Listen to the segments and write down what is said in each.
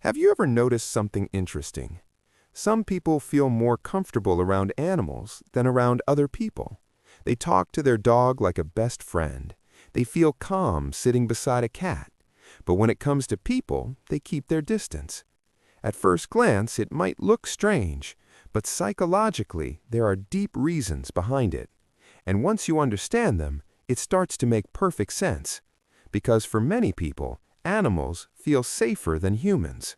Have you ever noticed something interesting? Some people feel more comfortable around animals than around other people. They talk to their dog like a best friend. They feel calm sitting beside a cat. But when it comes to people, they keep their distance. At first glance, it might look strange, but psychologically, there are deep reasons behind it. And once you understand them, it starts to make perfect sense. Because for many people, animals feel safer than humans.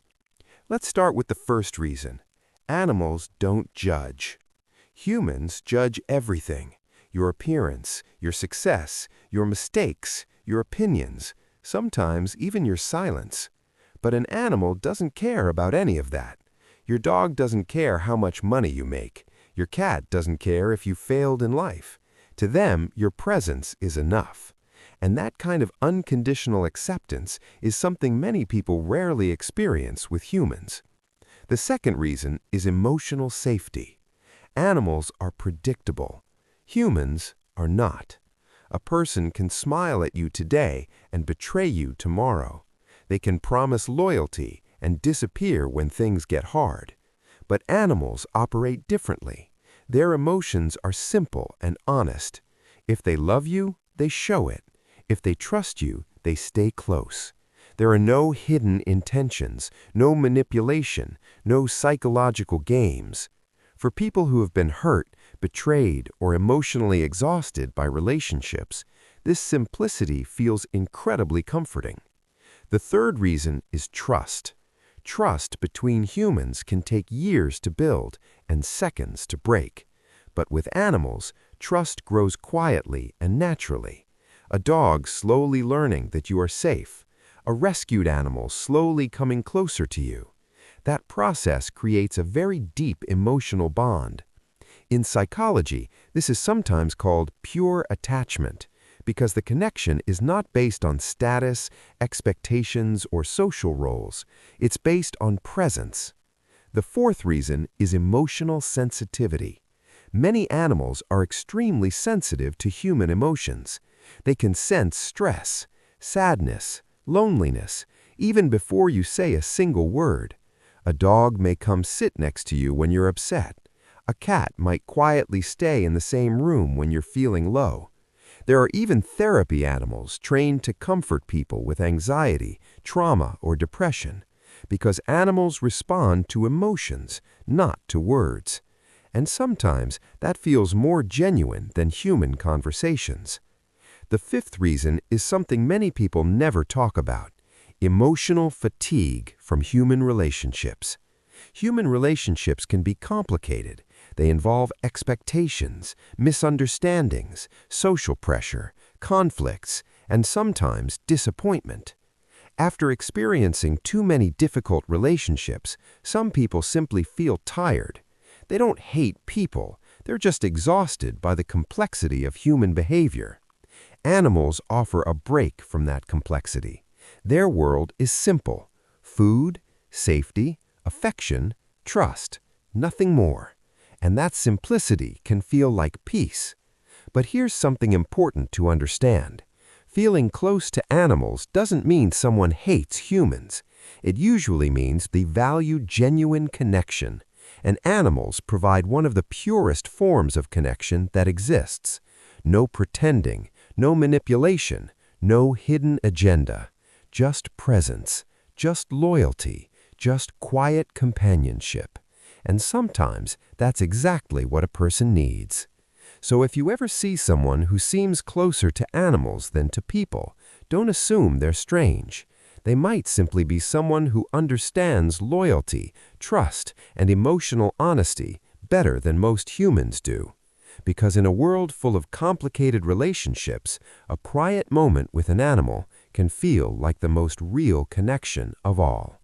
Let's start with the first reason. Animals don't judge. Humans judge everything. Your appearance, your success, your mistakes, your opinions, sometimes even your silence. But an animal doesn't care about any of that. Your dog doesn't care how much money you make. Your cat doesn't care if you failed in life. To them, your presence is enough. And that kind of unconditional acceptance is something many people rarely experience with humans. The second reason is emotional safety. Animals are predictable. Humans are not. A person can smile at you today and betray you tomorrow. They can promise loyalty and disappear when things get hard. But animals operate differently. Their emotions are simple and honest. If they love you, they show it. If they trust you, they stay close. There are no hidden intentions, no manipulation, no psychological games. For people who have been hurt, betrayed, or emotionally exhausted by relationships, this simplicity feels incredibly comforting. The third reason is trust. Trust between humans can take years to build and seconds to break. But with animals, trust grows quietly and naturally. A dog slowly learning that you are safe. A rescued animal slowly coming closer to you. That process creates a very deep emotional bond. In psychology, this is sometimes called pure attachment, because the connection is not based on status, expectations, or social roles. It's based on presence. The fourth reason is emotional sensitivity. Many animals are extremely sensitive to human emotions. They can sense stress, sadness, loneliness, even before you say a single word. A dog may come sit next to you when you're upset. A cat might quietly stay in the same room when you're feeling low. There are even therapy animals trained to comfort people with anxiety, trauma, or depression, because animals respond to emotions, not to words. And sometimes that feels more genuine than human conversations. The fifth reason is something many people never talk about: emotional fatigue from human relationships. Human relationships can be complicated. They involve expectations, misunderstandings, social pressure, conflicts, and sometimes disappointment. After experiencing too many difficult relationships, some people simply feel tired. They don't hate people, they're just exhausted by the complexity of human behavior. Animals offer a break from that complexity. Their world is simple: food, safety, affection, trust, nothing more. And that simplicity can feel like peace. But here's something important to understand. Feeling close to animals doesn't mean someone hates humans. It usually means they value genuine connection. And animals provide one of the purest forms of connection that exists. No pretending, no manipulation, no hidden agenda. Just presence, just loyalty, just quiet companionship. And sometimes that's exactly what a person needs. So if you ever see someone who seems closer to animals than to people, don't assume they're strange. They might simply be someone who understands loyalty, trust, and emotional honesty better than most humans do. Because in a world full of complicated relationships, a quiet moment with an animal can feel like the most real connection of all.